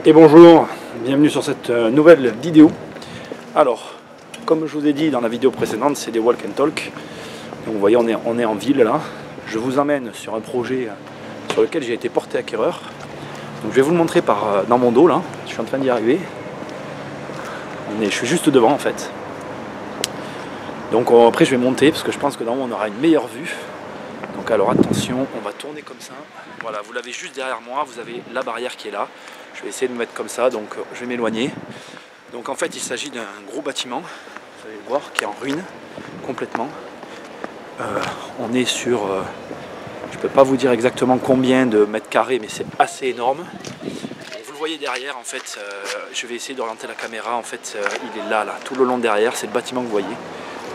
Et bonjour, bienvenue sur cette nouvelle vidéo. Alors, comme je vous ai dit dans la vidéo précédente, c'est des walk and talk. Donc vous voyez, on est en ville là. Je vous emmène sur un projet sur lequel j'ai été porté acquéreur. Donc je vais vous le montrer dans mon dos là. Je suis en train d'y arriver. Je suis juste devant en fait. Donc après je vais monter parce que je pense que dans haut on aura une meilleure vue. Donc alors attention, on va tourner comme ça. Voilà, vous l'avez juste derrière moi, vous avez la barrière qui est là. Je vais essayer de me mettre comme ça, donc je vais m'éloigner. Donc en fait il s'agit d'un gros bâtiment, vous allez le voir, qui est en ruine complètement. On est sur, je ne peux pas vous dire exactement combien de mètres carrés, mais c'est assez énorme. Et vous le voyez derrière, en fait, je vais essayer d'orienter la caméra, en fait il est là, tout le long derrière, c'est le bâtiment que vous voyez.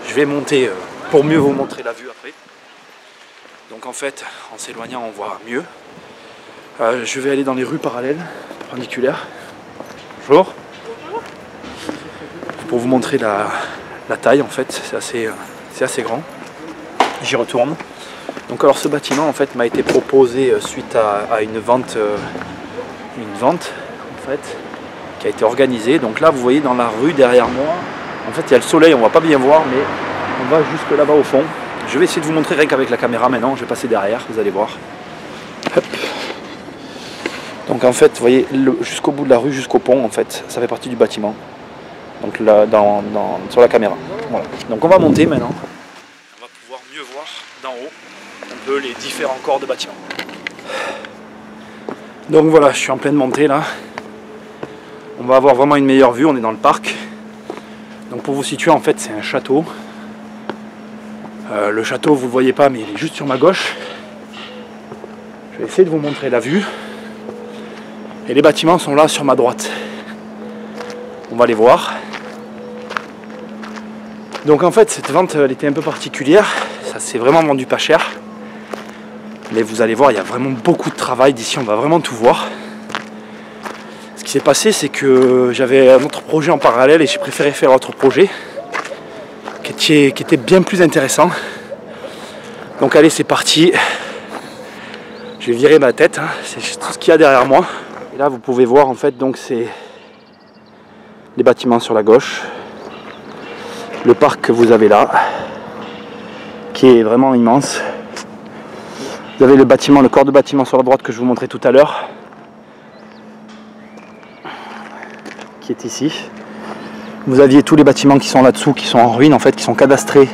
Je vais monter pour mieux vous montrer la vue après. Donc en fait, en s'éloignant, on voit mieux. Je vais aller dans les rues parallèles, perpendiculaires. Bonjour. Pour vous montrer la taille, en fait, c'est assez grand. J'y retourne. Donc alors ce bâtiment, en fait, m'a été proposé suite à une vente, en fait, qui a été organisée. Donc là, vous voyez dans la rue derrière moi, en fait, il y a le soleil, on ne va pas bien voir, mais on va jusque là-bas au fond. Je vais essayer de vous montrer rien qu'avec la caméra maintenant, je vais passer derrière, vous allez voir. Hop. Donc en fait, vous voyez, jusqu'au bout de la rue, jusqu'au pont, en fait, ça fait partie du bâtiment. Donc là, sur la caméra. Voilà. Donc on va monter maintenant. On va pouvoir mieux voir d'en haut un peu les différents corps de bâtiments. Donc voilà, je suis en pleine montée là. On va avoir vraiment une meilleure vue, on est dans le parc. Donc pour vous situer, en fait, c'est un château. Le château, vous ne le voyez pas, mais il est juste sur ma gauche. Je vais essayer de vous montrer la vue. Et les bâtiments sont là sur ma droite. On va les voir. Donc en fait, cette vente, elle était un peu particulière. Ça s'est vraiment vendu pas cher. Mais vous allez voir, il y a vraiment beaucoup de travail. D'ici, on va vraiment tout voir. Ce qui s'est passé, c'est que j'avais un autre projet en parallèle et j'ai préféré faire l'autre projet qui était bien plus intéressant. Donc allez, c'est parti. Je vais virer ma tête, hein. C'est tout ce qu'il y a derrière moi. Et là vous pouvez voir, en fait, donc c'est les bâtiments sur la gauche, le parc que vous avez là, qui est vraiment immense. Vous avez le corps de bâtiment sur la droite que je vous montrais tout à l'heure, qui est ici. Vous aviez tous les bâtiments qui sont là-dessous, qui sont en ruine, en fait, qui sont cadastrés,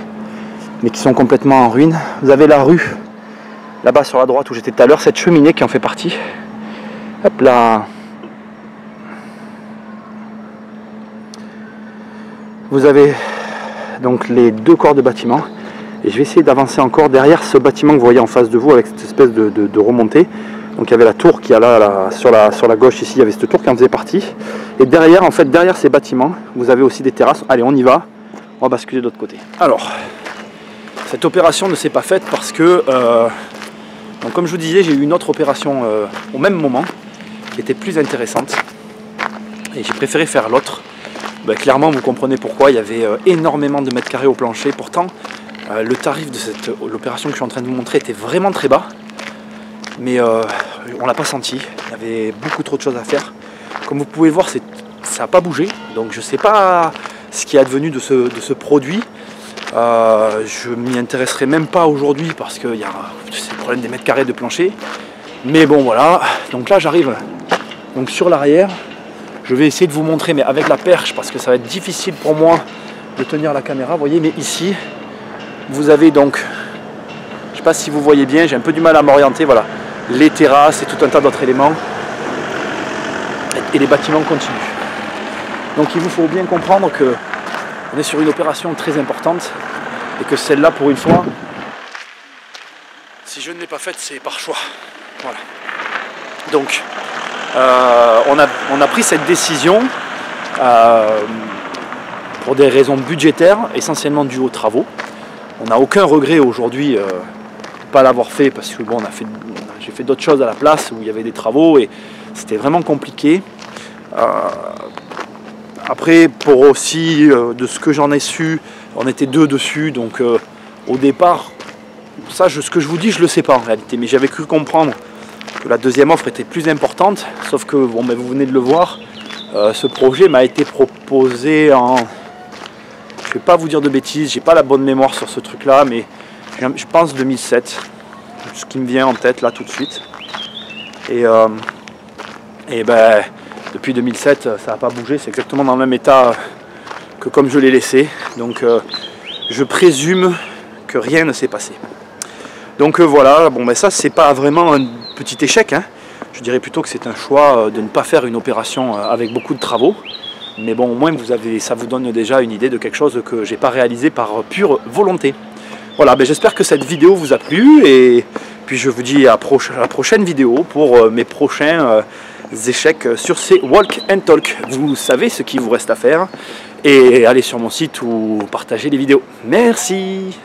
mais qui sont complètement en ruine. Vous avez la rue, là-bas sur la droite où j'étais tout à l'heure, cette cheminée qui en fait partie. Hop là. Vous avez donc les deux corps de bâtiments. Et je vais essayer d'avancer encore derrière ce bâtiment que vous voyez en face de vous, avec cette espèce de remontée. Donc il y avait la tour qui est là, sur la gauche ici, il y avait cette tour qui en faisait partie. Et derrière, en fait, derrière ces bâtiments, vous avez aussi des terrasses. Allez, on y va. On va basculer de l'autre côté. Alors, cette opération ne s'est pas faite parce que, donc comme je vous disais, j'ai eu une autre opération au même moment, qui était plus intéressante. Et j'ai préféré faire l'autre. Ben, clairement, vous comprenez pourquoi. Il y avait énormément de mètres carrés au plancher. Pourtant, le tarif de l'opération que je suis en train de vous montrer était vraiment très bas. Mais on l'a pas senti, il y avait beaucoup trop de choses à faire. Comme vous pouvez voir, ça n'a pas bougé, donc je ne sais pas ce qui est advenu de ce produit. Je m'y intéresserai même pas aujourd'hui parce que c'est le problème des mètres carrés de plancher. Mais bon voilà, donc là j'arrive donc sur l'arrière. Je vais essayer de vous montrer, mais avec la perche, parce que ça va être difficile pour moi de tenir la caméra, vous voyez, mais ici, vous avez donc, je ne sais pas si vous voyez bien, j'ai un peu du mal à m'orienter, voilà. Les terrasses et tout un tas d'autres éléments. Et les bâtiments continuent. Donc il vous faut bien comprendre que on est sur une opération très importante et que celle-là, pour une fois, si je ne l'ai pas faite, c'est par choix. Voilà. Donc on a pris cette décision pour des raisons budgétaires, essentiellement dues aux travaux. On n'a aucun regret aujourd'hui de ne pas l'avoir fait parce que bon, j'ai fait d'autres choses à la place où il y avait des travaux et c'était vraiment compliqué. Après, pour aussi de ce que j'en ai su, on était deux dessus, donc au départ, ça, ce que je vous dis, je le sais pas en réalité, mais j'avais cru comprendre que la deuxième offre était plus importante, sauf que bon, ben, vous venez de le voir, ce projet m'a été proposé en, je vais pas vous dire de bêtises, j'ai pas la bonne mémoire sur ce truc là, mais je pense 2007, ce qui me vient en tête là tout de suite. Et ben depuis 2007 ça n'a pas bougé, c'est exactement dans le même état que comme je l'ai laissé, donc je présume que rien ne s'est passé. Donc voilà, bon ben ça c'est pas vraiment un petit échec, hein. Je dirais plutôt que c'est un choix de ne pas faire une opération avec beaucoup de travaux. Mais bon, au moins ça vous donne déjà une idée de quelque chose que j'ai pas réalisé par pure volonté. Voilà, ben j'espère que cette vidéo vous a plu et puis je vous dis à la prochaine vidéo pour mes prochains échecs sur ces walk and talk. Vous savez ce qu'il vous reste à faire et allez sur mon site ou partagez les vidéos. Merci.